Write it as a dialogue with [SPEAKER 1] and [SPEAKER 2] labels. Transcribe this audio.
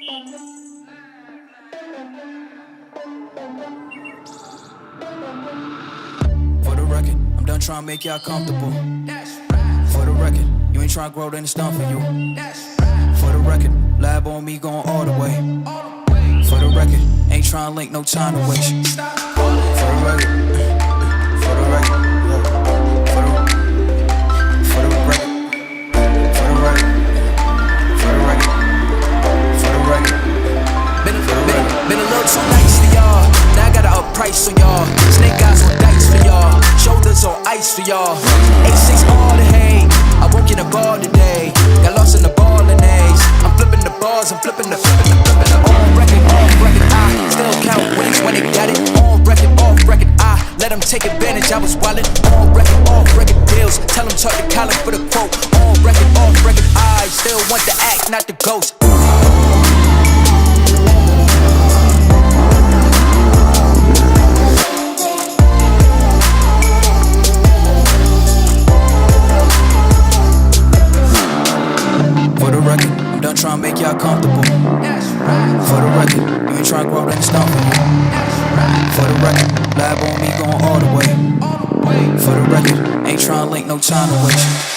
[SPEAKER 1] For the record, I'm done trying to make y'all comfortable. For the record, you ain't trying to grow, then it's done for you. For the record, lab on me going all the way. For the record, ain't trying to link, no time to waste. For the record, for the record, for the record, for the record, for the record, for the record. Been a little too nice to y'all. Now I gotta up price on y'all. Snake eyes on dice for y'all. Shoulders on ice for y'all. 86 all the hate. I won't get a ball today. Got lost in the ball and A's. I'm flipping the bars, I'm flipping the on record, off record. I still count wins when they got it. On record, off record. I let them take advantage. I was wildin'. On record, off record deals. Tell them talk to Colin for the quote. On record, off record. I still want the act, not the ghost. For the record, I'm done trying to make y'all comfortable. For the record, you ain't trying to grow, then it's done for you. For the record, lab on me going all the way. For the record, ain't trying to link, no time to waste.